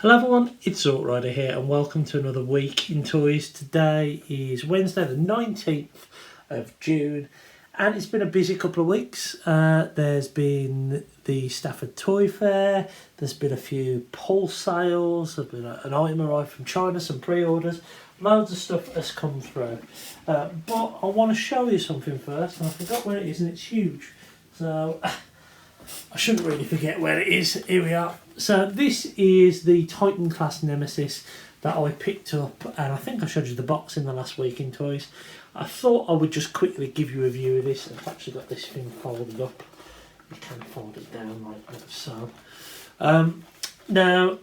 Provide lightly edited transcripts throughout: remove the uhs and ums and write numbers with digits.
Hello everyone, it's Rider here and welcome to another week in toys. Today is Wednesday the 19th of June and it's been a busy couple of weeks. There's been the Stafford Toy Fair, there's been a few pulse sales, there's been an item arrived from China, some pre-orders, loads of stuff has come through. But I want to show you something first, and I forgot where it is and it's huge. So I shouldn't really forget where it is. Here we are. So this is the Titan class Nemesis that I picked up, and I think I showed you the box in the last week in toys. I thought I would just quickly give you a view of this. I've actually got this thing folded up. You can fold it down like that, so. Now,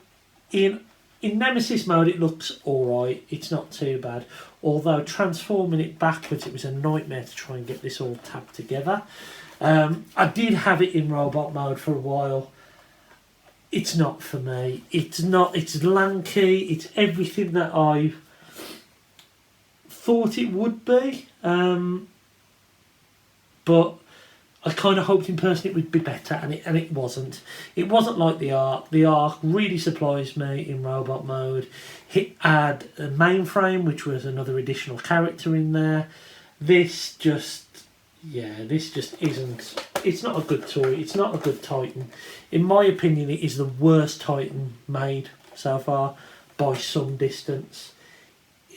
in Nemesis mode it looks alright, it's not too bad. Although transforming it backwards, it was a nightmare to try and get this all tabbed together. I did have it in robot mode for a while. It's not for me. It's lanky, it's everything that I thought it would be. But I kind of hoped in person it would be better, and it wasn't. It wasn't like the Ark. The Ark really surprised me in robot mode. It had a mainframe, which was another additional character in there. This just isn't. It's not a good toy. It's not a good Titan. In my opinion, it is the worst Titan made so far by some distance.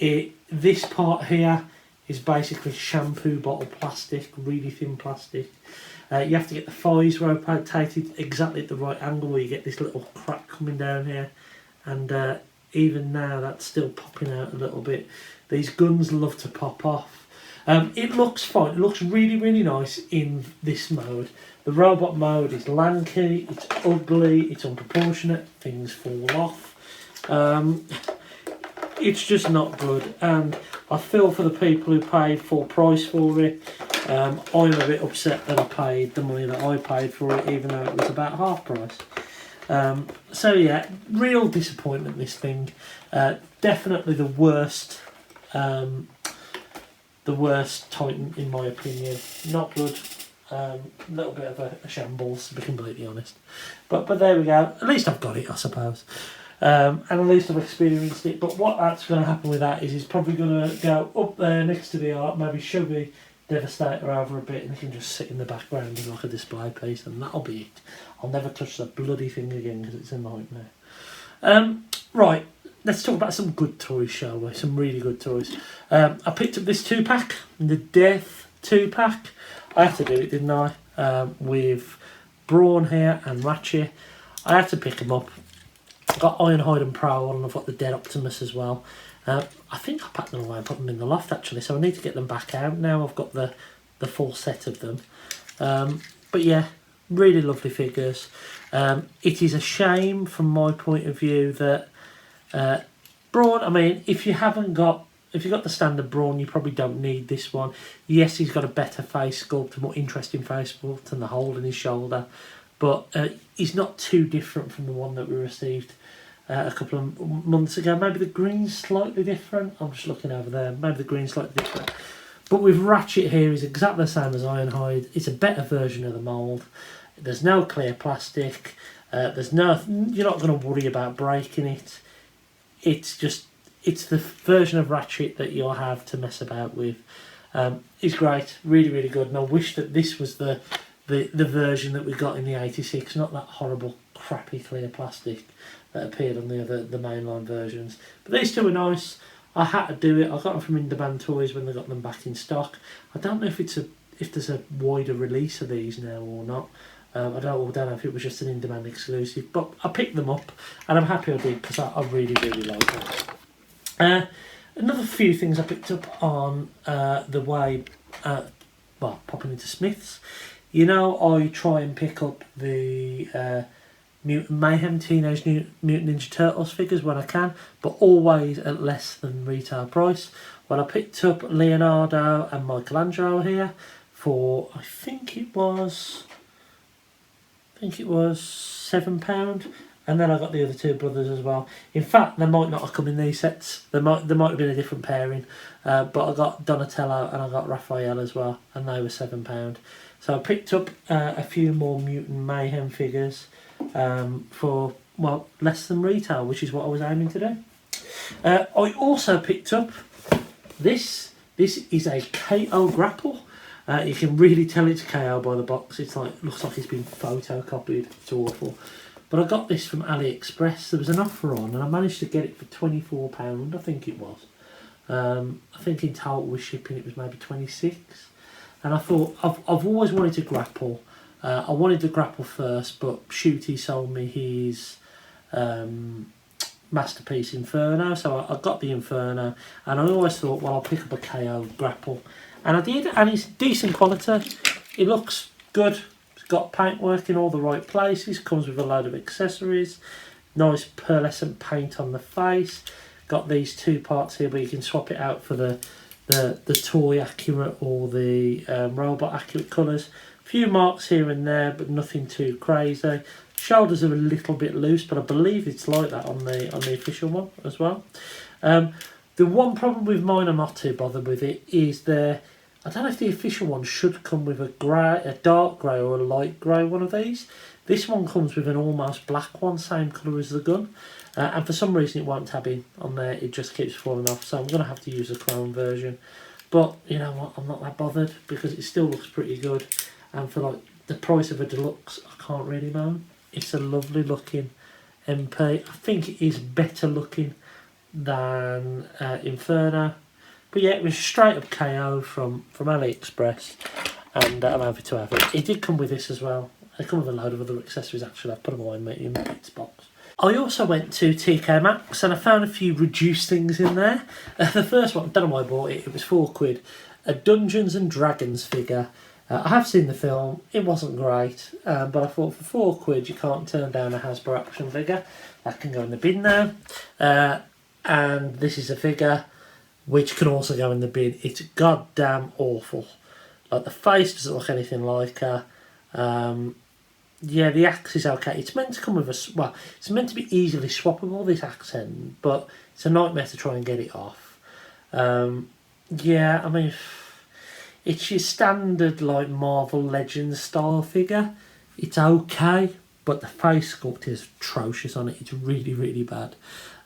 This part here is basically shampoo bottle plastic, really thin plastic. You have to get the thighs rotated exactly at the right angle where you get this little crack coming down here, and even now that's still popping out a little bit. These guns love to pop off. It looks fine. It looks really, really nice in this mode. The robot mode is lanky, it's ugly, it's unproportionate, things fall off. It's just not good, and I feel for the people who paid full price for it. I'm a bit upset that I paid the money that I paid for it, even though it was about half price. So yeah, real disappointment, this thing. Definitely the worst Titan in my opinion. Not good. A little bit of a shambles, to be completely honest. But there we go. At least I've got it, I suppose. And at least I've experienced it. But what that's going to happen with that is it's probably going to go up there next to the Ark, maybe shove the Devastator over a bit, and it can just sit in the background as like a display piece, and that'll be it. I'll never touch the bloody thing again because it's a nightmare. Right. Let's talk about some good toys, shall we? Some really good toys. I picked up this 2-pack, the Death 2-pack. I had to do it, didn't I? With Brawn here and Ratchet. I had to pick them up. I've got Ironhide and Prowl, and I've got the Dead Optimus as well. I think I packed them away and put them in the loft, actually, so I need to get them back out now. I've got the full set of them. But yeah, really lovely figures. It is a shame, from my point of view, that Brawn, I mean, if you've got the standard Brawn, you probably don't need this one. Yes, he's got a better face sculpt, a more interesting face sculpt, and the hole in his shoulder, but he's not too different from the one that we received a couple of months ago. Maybe the green's slightly different. I'm just looking over there. Maybe the green's slightly different. But with Ratchet here, he's exactly the same as Ironhide. It's a better version of the mould. There's no clear plastic. You're not going to worry about breaking it. It's the version of Ratchet that you'll have to mess about with. It's great, really, really good, and I wish that this was the version that we got in the 86, not that horrible, crappy clear plastic that appeared on the mainline versions. But these two are nice. I had to do it. I got them from In-Demand Toys when they got them back in stock. I don't know if there's a wider release of these now or not. I don't know if it was just an in-demand exclusive, but I picked them up and I'm happy I did because I really, really like them. Another few things I picked up on the way, popping into Smith's. You know, I try and pick up the Mutant Mayhem Teenage Mutant Ninja Turtles figures when I can, but always at less than retail price. Well, I picked up Leonardo and Michelangelo here for, I think it was £7, and then I got the other two brothers as well. In fact, they might not have come in these sets. There might have been a different pairing, but I got Donatello and I got Raphael as well, and they were £7. So I picked up a few more Mutant Mayhem figures for well, less than retail, which is what I was aiming to do. I also picked up this. This is a KO grapple. You can really tell it's KO by the box. It's like, looks like it's been photocopied. It's awful. But I got this from AliExpress. There was an offer on, and I managed to get it for £24. I think it was. I think in total with shipping it was maybe 26. And I thought I've always wanted to grapple. I wanted to grapple first, but Shooty sold me his masterpiece Inferno, so I got the Inferno, and I always thought, well, I'll pick up a KO grapple, and I did, and it's decent quality. It looks good. It's got paintwork in all the right places. Comes with a load of accessories. Nice pearlescent paint on the face. Got these two parts here, but you can swap it out for the toy accurate or the robot accurate colours. Few marks here and there, but nothing too crazy. Shoulders are a little bit loose, but I believe it's like that on the official one as well. The one problem with mine, I'm not too bothered with it, is I don't know if the official one should come with a dark grey or a light grey one of these. This one comes with an almost black one, same colour as the gun. And for some reason it won't tab in on there, it just keeps falling off. So I'm going to have to use the chrome version. But you know what, I'm not that bothered because it still looks pretty good. And for like the price of a deluxe, I can't really moan. It's a lovely looking MP. I think it is better looking than Inferno. But yeah, it was straight up KO from AliExpress. And I'm happy to have it. It did come with this as well. They come with a load of other accessories actually. I've put them all in my its box. I also went to TK Maxx and I found a few reduced things in there. The first one, I don't know why I bought it. It was £4. A Dungeons and Dragons figure. I have seen the film, it wasn't great, but I thought for £4 you can't turn down a Hasbro action figure. That can go in the bin now. And this is a figure which can also go in the bin. It's goddamn awful. Like the face doesn't look anything like her. Yeah, the axe is okay. It's meant to come with it's meant to be easily swappable, this accent, but it's a nightmare to try and get it off. Yeah, I mean, it's your standard like Marvel Legends style figure. It's okay, but the face sculpt is atrocious on it. It's really, really bad.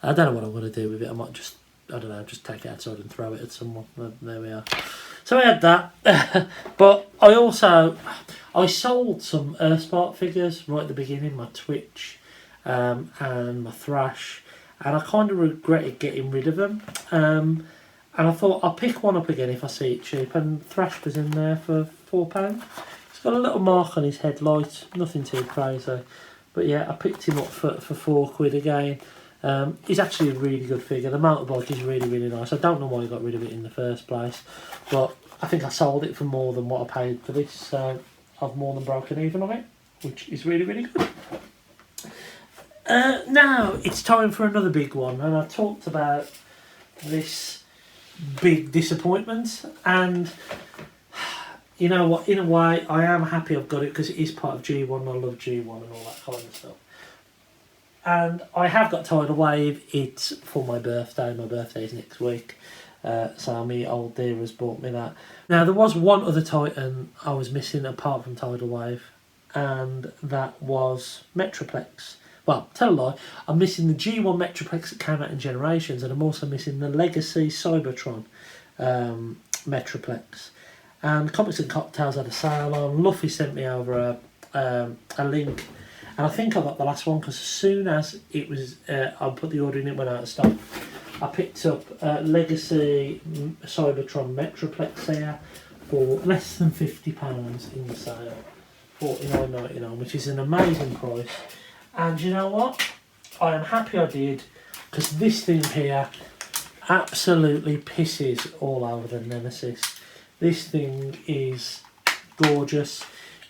I don't know what I'm going to do with it. I might just, I don't know, just take it outside and throw it at someone. There we are. So I had that. But I sold some Earthspark figures right at the beginning, my Twitch and my Thrash. And I kind of regretted getting rid of them. And I thought I'll pick one up again if I see it cheap. And Thrash was in there for £4. He's got a little mark on his headlight, nothing too crazy. But yeah, I picked him up for £4 again. He's actually a really good figure. The motorbike is really, really nice. I don't know why I got rid of it in the first place. But I think I sold it for more than what I paid for this. So I've more than broken even on it, which is really, really good. Now it's time for another big one. And I talked about this big disappointment, and you know what, in a way I am happy I've got it because it is part of G1 and I love G1 and all that kind of stuff. And I have got Tidal Wave. It's for my birthday. My birthday is next week, so my old dear has bought me that. Now there was one other Titan I was missing apart from Tidal Wave, and that was Metroplex. Well, tell a lie, I'm missing the G1 Metroplex that came out in Generations, and I'm also missing the Legacy Cybertron Metroplex. And Comics and Cocktails had a sale on. Luffy sent me over a link, and I think I got the last one because as soon as it was, I put the order in, it went out of stock. I picked up Legacy Cybertron Metroplex here for less than £50 in the sale, $49.99, which is an amazing price. And you know what? I am happy I did, because this thing here absolutely pisses all over the Nemesis. This thing is gorgeous.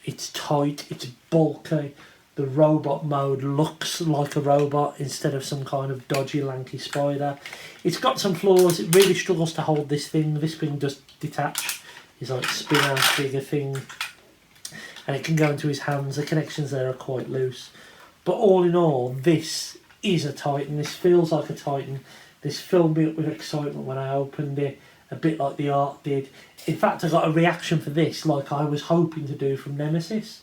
It's tight. It's bulky. The robot mode looks like a robot instead of some kind of dodgy, lanky spider. It's got some flaws. It really struggles to hold this thing. This thing does detach. It's like spin out bigger thing. And it can go into his hands. The connections there are quite loose. But all in all, this is a Titan. This feels like a Titan. This filled me up with excitement when I opened it, a bit like the art did. In fact, I got a reaction for this like I was hoping to do from Nemesis,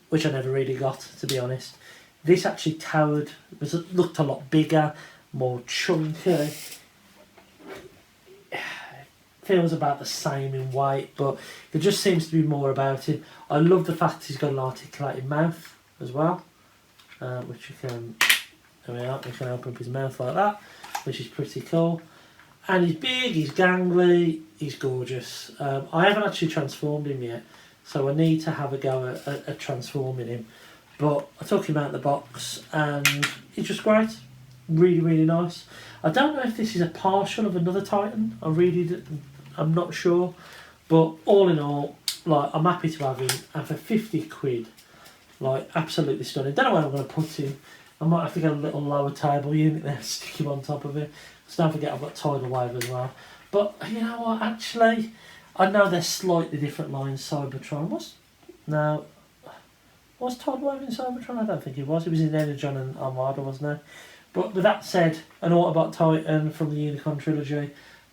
which I never really got, to be honest. This actually looked a lot bigger, more chunky. Feels about the same in weight, but there just seems to be more about him. I love the fact he's got an articulated mouth as well, which you can, there we are, you can open up his mouth like that, which is pretty cool. And he's big, he's gangly, he's gorgeous. I haven't actually transformed him yet, so I need to have a go at transforming him. But I took him out of the box and he's just great. Really, really nice. I don't know if this is a partial of another Titan. I'm not sure. But all in all, like, I'm happy to have him. And for 50 quid, like, absolutely stunning. Don't know where I'm going to put him. I might have to get a little lower table unit there to stick him on top of it. So don't forget I've got Tidal Wave as well. But you know what, actually, I know they're slightly different lines. Cybertron was Tidal Wave in Cybertron? I don't think he was. He was in Energon and Armada, wasn't he? But with that said, an Autobot Titan from the Unicron trilogy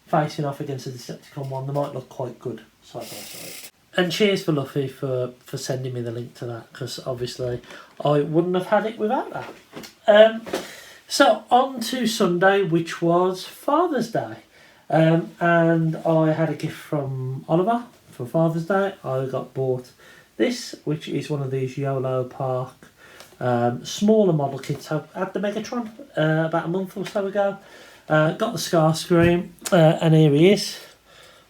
facing off against the Decepticon one, they might look quite good side by side. And cheers for Luffy for sending me the link to that, because obviously I wouldn't have had it without that. So on to Sunday, which was Father's Day. And I had a gift from Oliver for Father's Day. I got bought this, which is one of these YOLO Park smaller model kits. I had the Megatron about a month or so ago. Got the Starscream, and here he is.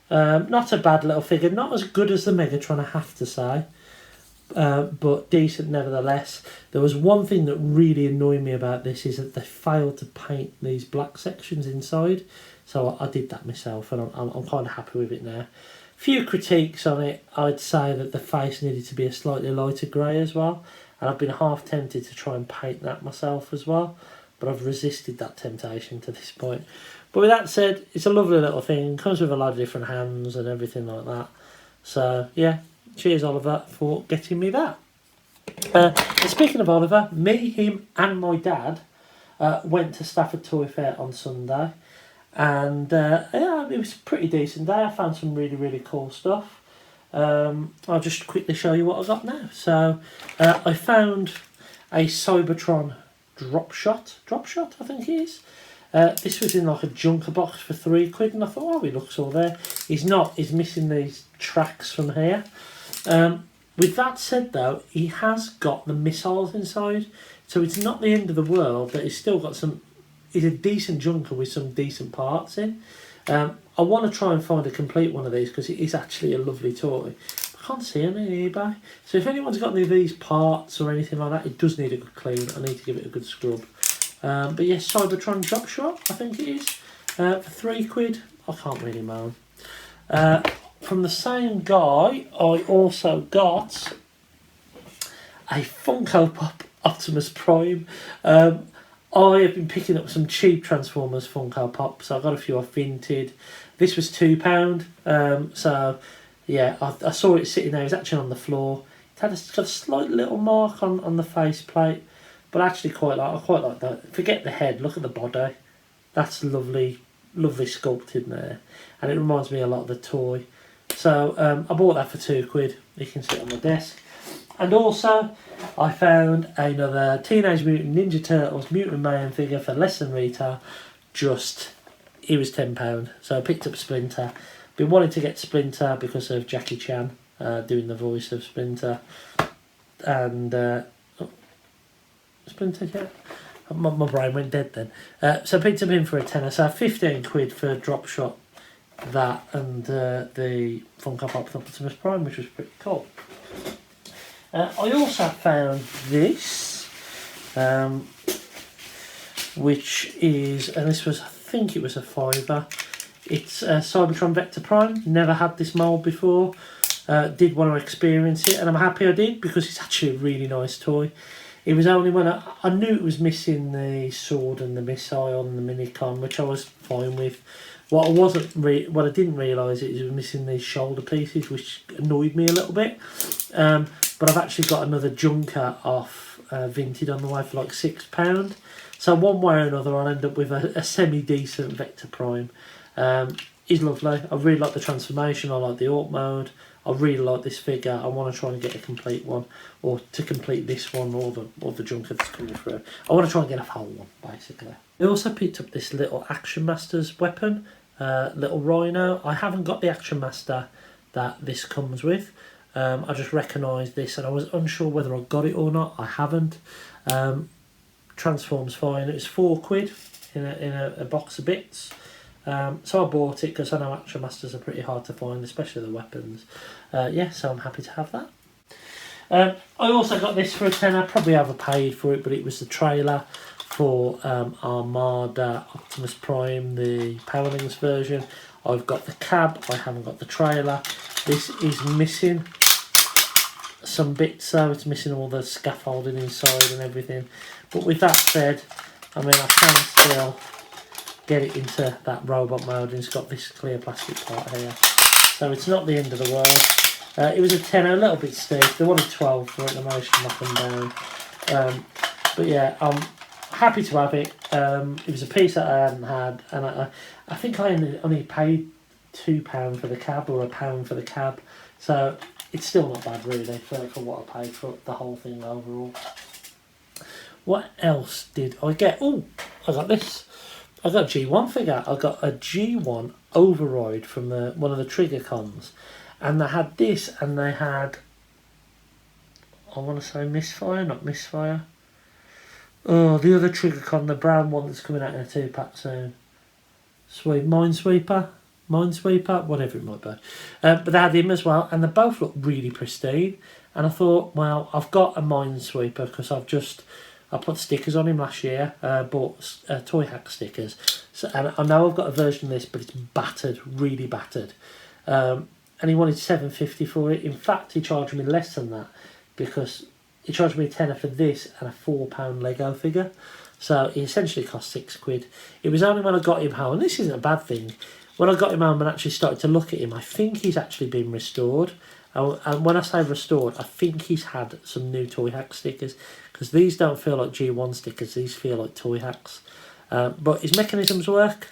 Not a bad little figure, not as good as the Megatron, I have to say, but decent nevertheless. There was one thing that really annoyed me about this, is that they failed to paint these black sections inside, so I did that myself, and I'm kind of happy with it now. Few critiques on it. I'd say that the face needed to be a slightly lighter grey as well, and I've been half tempted to try and paint that myself as well, but I've resisted that temptation to this point. But with that said, it's a lovely little thing. Comes with a lot of different hands and everything like that. So yeah, cheers Oliver for getting me that. And speaking of Oliver, me, him and my dad went to Stafford Toy Fair on Sunday. And yeah, it was a pretty decent day. I found some really, really cool stuff. I'll just quickly show you what I got now. So I found a Cybertron drop shot I think it is. This was in like a junker box for £3, and I thought, oh, he looks all there. He's not, he's missing these tracks from here. With that said though, he has got the missiles inside, so it's not the end of the world, but he's still got some, he's a decent junker with some decent parts in. I want to try and find a complete one of these, because it is actually a lovely toy. I can't see any on eBay. So if anyone's got any of these parts or anything like that, it does need a good clean. I need to give it a good scrub. But yes, Cybertron drop shot, I think it is. For £3, I can't really moan. From the same guy, I also got a Funko Pop Optimus Prime. I have been picking up some cheap Transformers Funko Pops. So I got a few off Vinted. This was £2. So yeah, I saw it sitting there. It was actually on the floor. It had got a slight little mark on the faceplate. But I actually quite like that. Forget the head, look at the body. That's lovely, lovely sculpted there. And it reminds me a lot of the toy. So I bought that for £2. You can see it on my desk. And also, I found another Teenage Mutant Ninja Turtles Mutant Mayhem figure for less than retail. It was £10. So I picked up Splinter. Been wanting to get Splinter because of Jackie Chan doing the voice of Splinter. And Splinter, yeah. My brain went dead then. So I picked him in for a tenner. So £15 for a drop shot, that, and the Funko Pop Optimus Prime, which was pretty cool. I also found this, which is, and this was, I think it was a £5. It's Cybertron Vector Prime. Never had this mould before. Did want to experience it, and I'm happy I did, because it's actually a really nice toy. It was only when I knew it was missing the sword and the missile and the minicon, which I was fine with. What I didn't realise is it was missing these shoulder pieces, which annoyed me a little bit. But I've actually got another junker off Vinted on the way for like £6. So one way or another, I'll end up with a semi-decent Vector Prime. He's lovely. I really like the transformation. I like the Alt mode. I really like this figure. I want to try and get a complete one, or to complete this one, or the junker that's coming through. I want to try and get a whole one, basically. I also picked up this little Action Master's weapon, little Rhino. I haven't got the Action Master that this comes with. I just recognised this, and I was unsure whether I got it or not. I haven't. Transforms fine. It was £4 in a box of bits. So I bought it because I know Action Masters are pretty hard to find, especially the weapons. So I'm happy to have that. I also got this for a tenner. Probably overpaid for it, but it was the trailer for Armada Optimus Prime, the Powerlings version. I've got the cab. I haven't got the trailer. This is missing some bits, so it's missing all the scaffolding inside and everything. But with that said, I mean, I can still get it into that robot mode, and it's got this clear plastic part here, so it's not the end of the world. It was a tenner, a little bit steep. They wanted 12 for it, and I managed to knock them down. But yeah, I'm happy to have it. It was a piece that I hadn't had, and I think I only paid £2 for the cab, or £1 for the cab, so it's still not bad really for what I paid for the whole thing overall. What else did I get? Oh, I got this. I got a G1 figure. I got a G1 Override from one of the Trigger Cons, and they had this, and they had, I want to say Misfire, not Misfire. Oh, the other Trigger Con, the brown one that's coming out in a 2-pack soon. Minesweeper, whatever it might be. But they had him as well, and they both look really pristine. And I thought, well, I've got a Minesweeper because I put stickers on him last year. Bought Toy Hack stickers, and I know I've got a version of this, but it's battered, really battered. And he wanted £7.50 for it. In fact, he charged me less than that because he charged me a tenner for this and a £4 Lego figure. So he essentially cost £6. It was only when I got him home, and this isn't a bad thing. When I got him home and actually started to look at him, I think he's actually been restored. And when I say restored, I think he's had some new Toy Hack stickers, because these don't feel like G1 stickers, these feel like Toy Hacks. But his mechanisms work.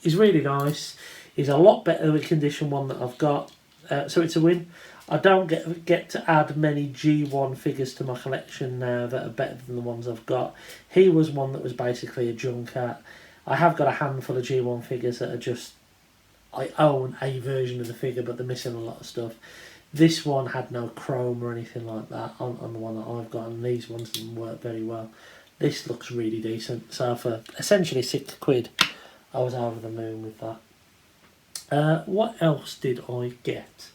He's really nice. He's a lot better than the condition one that I've got, so it's a win. I don't get to add many G1 figures to my collection now that are better than the ones I've got. He was one that was basically a junker. I have got a handful of G1 figures that are just, I own a version of the figure, but they're missing a lot of stuff. This one had no chrome or anything like that on the one that I've got, and these ones didn't work very well. This looks really decent. So for essentially £6, I was over the moon with that. What else did I get?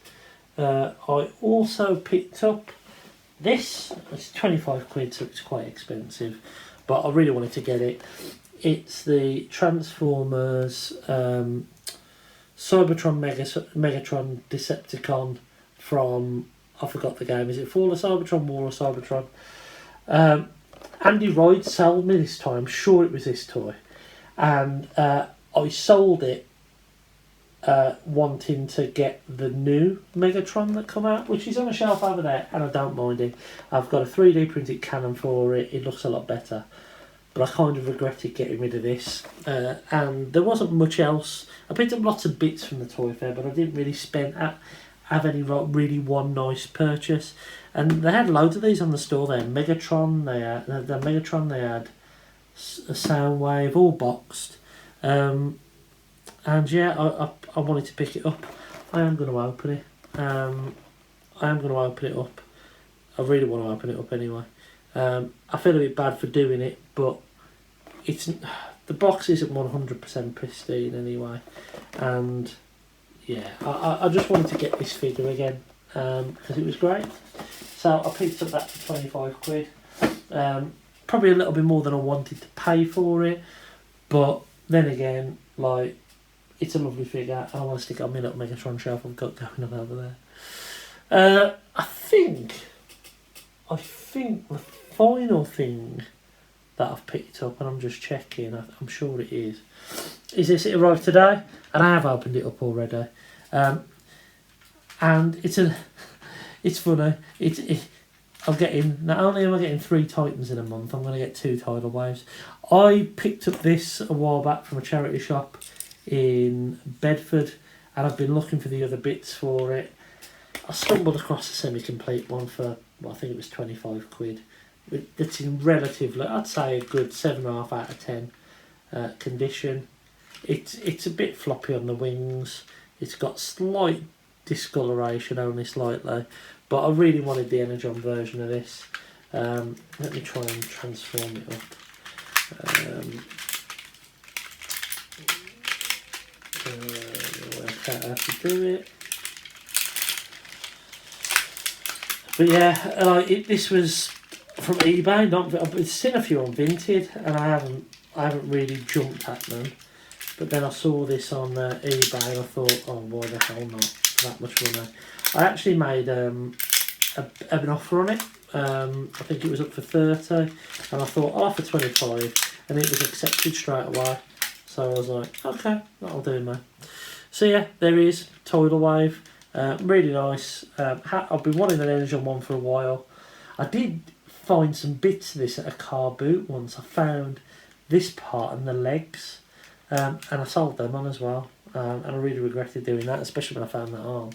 I also picked up this. It's £25, so it's quite expensive, but I really wanted to get it. It's the Transformers Cybertron Megatron Decepticon from, I forgot the game, is it Fall of Cybertron, War of Cybertron? Andy Royd sold me this toy, I'm sure it was this toy, and I sold it wanting to get the new Megatron that come out, which is on a shelf over there, and I don't mind it. I've got a 3D printed cannon for it, it looks a lot better, but I kind of regretted getting rid of this. And there wasn't much else. I picked up lots of bits from the Toy Fair, but I didn't really have any really one nice purchase. And they had loads of these on the store there. Megatron, they had a Soundwave, all boxed. And yeah, I wanted to pick it up. I am going to open it. I really want to open it up anyway. I feel a bit bad for doing it, but the box isn't 100% pristine anyway, and yeah, I just wanted to get this figure again because it was great. So I picked up that for £25. Probably a little bit more than I wanted to pay for it, but then again, like, it's a lovely figure. I want to stick it on my little Megatron shelf I've got going on over there. I think the final thing that I've picked up, and I'm just checking, I'm sure it is this. It arrived today, and I have opened it up already. And it's funny. I'm getting, not only am I getting 3 Titans in a month, I'm going to get 2 tidal waves. I picked up this a while back from a charity shop in Bedford, and I've been looking for the other bits for it. I stumbled across a semi-complete one for, well, I think it was 25 quid. It's in relatively, I'd say a good 7.5 out of 10 condition. It's a bit floppy on the wings. It's got slight discoloration, only slightly. But I really wanted the Energon version of this. Let me try and transform it up. Work out how to do it. But yeah, this was from eBay. I've seen a few on Vinted, and I haven't really jumped at them. But then I saw this on eBay, and I thought, oh, why the hell not for that much money? I actually made an offer on it. I think it was up for 30, and I thought, I'll offer 25, and it was accepted straight away. So I was like, okay, that'll do, man. So yeah, there is Tidal Wave. Really nice. I've been wanting an Energon one for a while. I did find some bits of this at a car boot once. I found this part and the legs, and I sold them on as well. And I really regretted doing that, especially when I found that arm.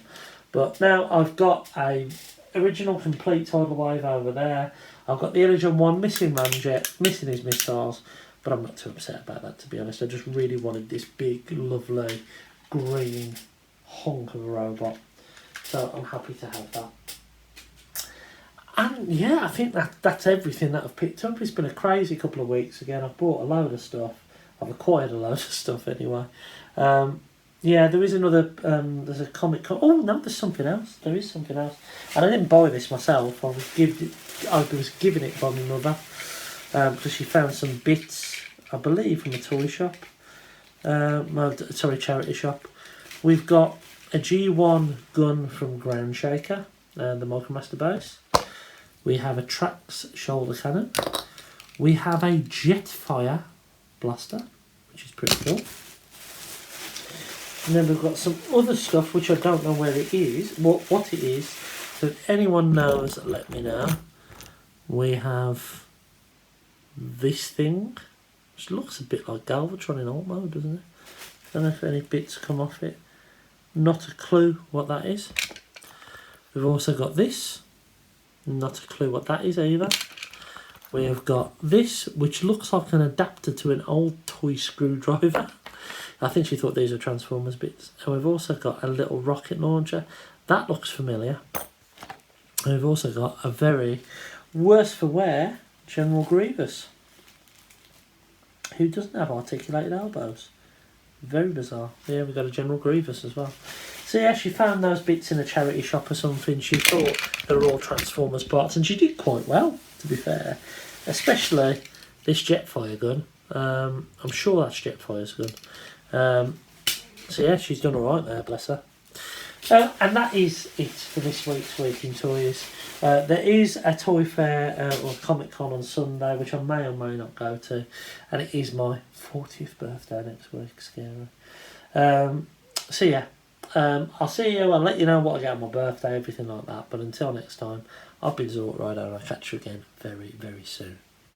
But now I've got a original complete Tidal Wave over there. I've got the Energon one missing Ramjet, missing his missiles, but I'm not too upset about that, to be honest. I just really wanted this big, lovely, green hunk of a robot. So I'm happy to have that. And yeah, I think that's everything that I've picked up. It's been a crazy couple of weeks again. I've bought a load of stuff. I've acquired a load of stuff anyway. Yeah, there is another, there's a comic con. Oh no, there's something else. There is something else. And I didn't buy this myself. I was given it by my mother. Because she found some bits, I believe, from a toy shop. Charity shop. We've got a G1 gun from Ground Shaker, the Micromaster base. We have a Trax shoulder cannon. We have a Jetfire blaster, which is pretty cool. And then we've got some other stuff which I don't know where it is, what it is. So if anyone knows, let me know. We have this thing, which looks a bit like Galvatron in alt mode, doesn't it? I don't know if any bits come off it. Not a clue what that is. We've also got this. Not a clue what that is either. We have got this, which looks like an adapter to an old toy screwdriver. I think she thought these were Transformers bits. And we've also got a little rocket launcher. That looks familiar. And we've also got a very worse for wear General Grievous, who doesn't have articulated elbows. Very bizarre. Yeah, we've got a General Grievous as well. So yeah, she found those bits in a charity shop or something. She thought they were all Transformers parts, and she did quite well, to be fair. Especially this Jetfire gun. I'm sure that's Jetfire's gun. So yeah, she's done alright there, bless her. And that is it for this week's Week in Toys. There is a toy fair or Comic Con on Sunday, which I may or may not go to, and it is my 40th birthday next week. Scary. So yeah, I'll see you. I'll let you know what I get on my birthday, everything like that. But until next time, I've been Zort Rider, and I'll catch you again very, very soon.